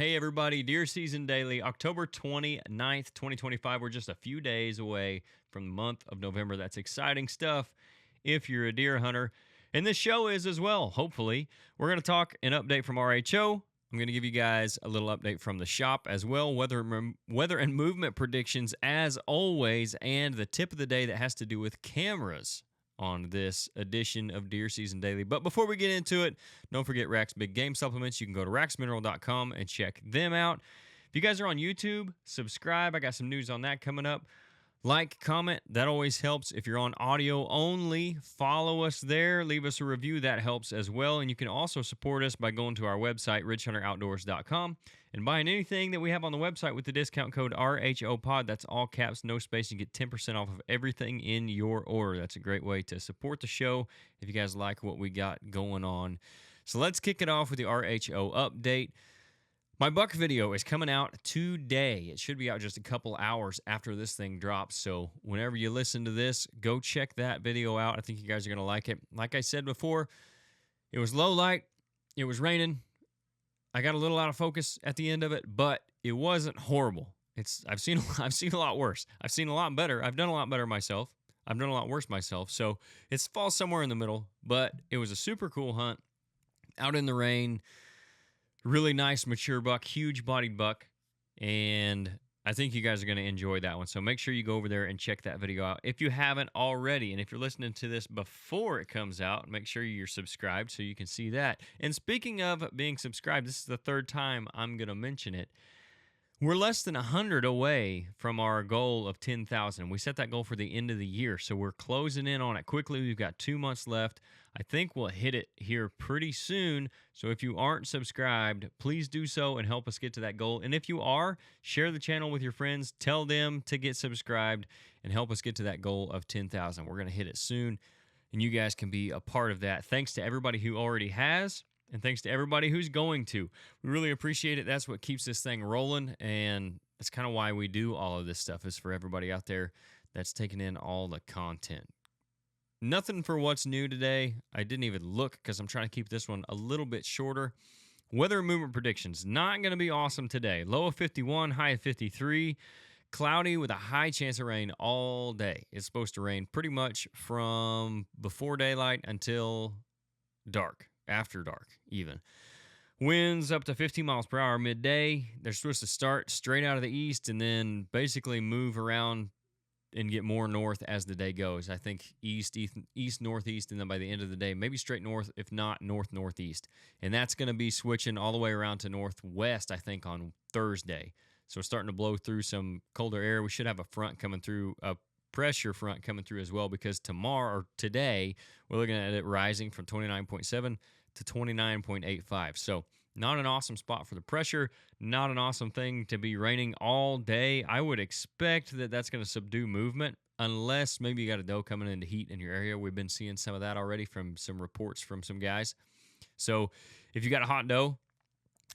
Hey everybody, Deer Season Daily, October 29th, 2025. We're just a few days away from the month of November. That's exciting stuff if you're a deer hunter. And this show is as well, hopefully. We're going to talk an update from RHO. I'm going to give you guys a little update from the shop as well, weather and movement predictions as always, and the tip of the day that has to do with cameras on this edition of Deer Season Daily. But before we get into it, don't forget Rack's Big Game Supplements. You can go to racksmineral.com and check them out. If you guys are on YouTube, subscribe. I got some news on that coming up. Like, comment, that always helps. If you're on audio only, follow us there. Leave us a review, that helps as well. And you can also support us by going to our website, Ridgehunteroutdoors.com, and buying anything that we have on the website with the discount code RHOPOD. That's all caps, no space. You get 10% off of everything in your order. That's a great way to support the show if you guys like what we got going on. So let's kick it off with the RHO update. My buck video is coming out today. It should be out just a couple hours after this thing drops. So whenever you listen to this, go check that video out. I think you guys are going to like it. Like I said before, it was low light. It was raining. I got a little out of focus at the end of it, but it wasn't horrible. I've seen a lot worse. I've seen a lot better. I've done a lot better myself. I've done a lot worse myself. So it falls somewhere in the middle, but it was a super cool hunt out in the rain. Really nice, mature buck, huge bodied buck, and I think you guys are going to enjoy that one. So make sure you go over there and check that video out if you haven't already. And if you're listening to this before it comes out, make sure you're subscribed so you can see that. And speaking of being subscribed, this is the third time I'm going to mention it. We're less than 100 away from our goal of 10,000. We set that goal for the end of the year, so we're closing in on it quickly. We've got 2 months left. I think we'll hit it here pretty soon. So if you aren't subscribed, please do so and help us get to that goal. And if you are, share the channel with your friends. Tell them to get subscribed and help us get to that goal of 10,000. We're going to hit it soon, and you guys can be a part of that. Thanks to everybody who already has. And thanks to everybody who's going to. We really appreciate it. That's what keeps this thing rolling, and that's kind of why we do all of this stuff, is for everybody out there that's taking in all the content. Nothing for what's new today. I didn't even look because I'm trying to keep this one a little bit shorter. Weather and movement predictions. Not going to be awesome today. Low of 51, high of 53. Cloudy with a high chance of rain all day. It's supposed to rain pretty much from before daylight until dark. After dark, even. Winds up to 15 miles per hour midday. They're supposed to start straight out of the east and then basically move around and get more north as the day goes. I think east, northeast, and then by the end of the day, maybe straight north, if not north, northeast. And that's going to be switching all the way around to northwest, I think, on Thursday. So we're starting to blow through some colder air. We should have a front coming through, a pressure front coming through as well, because today, we're looking at it rising from 29.7 to 29.85. So not an awesome spot for the pressure, not an awesome thing to be raining all day. I would expect that that's going to subdue movement, unless maybe you got a doe coming into heat in your area. We've been seeing some of that already from some reports from some guys. So if you got a hot doe,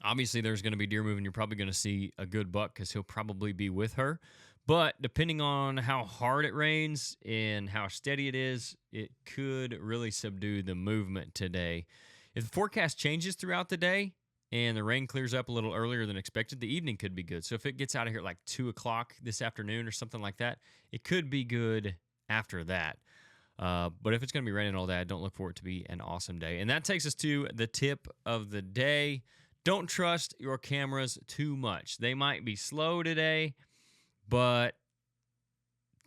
obviously there's going to be deer moving. You're probably going to see a good buck because he'll probably be with her. But depending on how hard it rains and how steady it is, it could really subdue the movement today. If the forecast changes throughout the day and the rain clears up a little earlier than expected, the evening could be good. So if it gets out of here at like 2 o'clock this afternoon or something like that, it could be good after that. But if it's going to be raining all day, I don't look for it to be an awesome day. And that takes us to the tip of the day. Don't trust your cameras too much. They might be slow today, but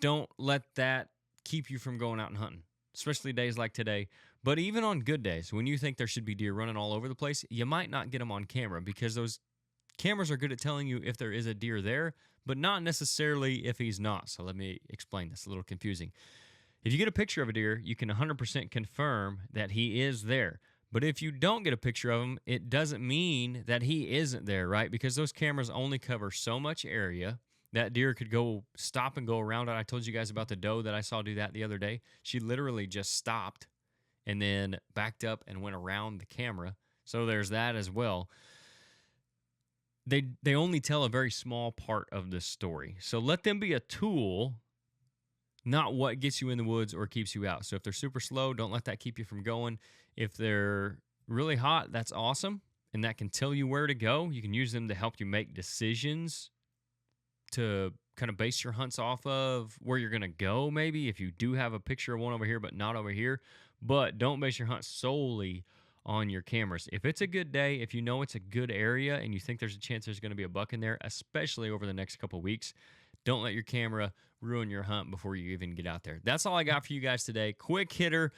don't let that keep you from going out and hunting, especially days like today. But even on good days, when you think there should be deer running all over the place, you might not get them on camera, because those cameras are good at telling you if there is a deer there, but not necessarily if he's not. So let me explain this. A little confusing. If you get a picture of a deer, you can 100% confirm that he is there. But if you don't get a picture of him, it doesn't mean that he isn't there, right? Because those cameras only cover so much area. That deer could go stop and go around it. I told you guys about the doe that I saw do that the other day. She literally just stopped and then backed up and went around the camera. So there's that as well. They only tell a very small part of the story. So let them be a tool, not what gets you in the woods or keeps you out. So if they're super slow, don't let that keep you from going. If they're really hot, that's awesome. and that can tell you where to go. You can use them to help you make decisions to kind of base your hunts off of where you're going to go, maybe if you do have a picture of one over here but not over here. But don't base your hunt solely on your cameras. If it's a good day, if you know it's a good area and you think there's a chance there's going to be a buck in there, especially over the next couple of weeks, don't let your camera ruin your hunt before you even get out there. That's all I got for you guys today. Quick hitter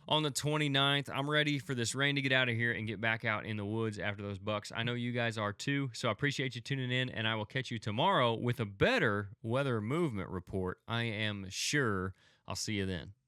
on the 29th. I'm ready for this rain to get out of here and get back out in the woods after those bucks. I know you guys are too, so I appreciate you tuning in, and I will catch you tomorrow with a better weather movement report. I am sure. I'll see you then.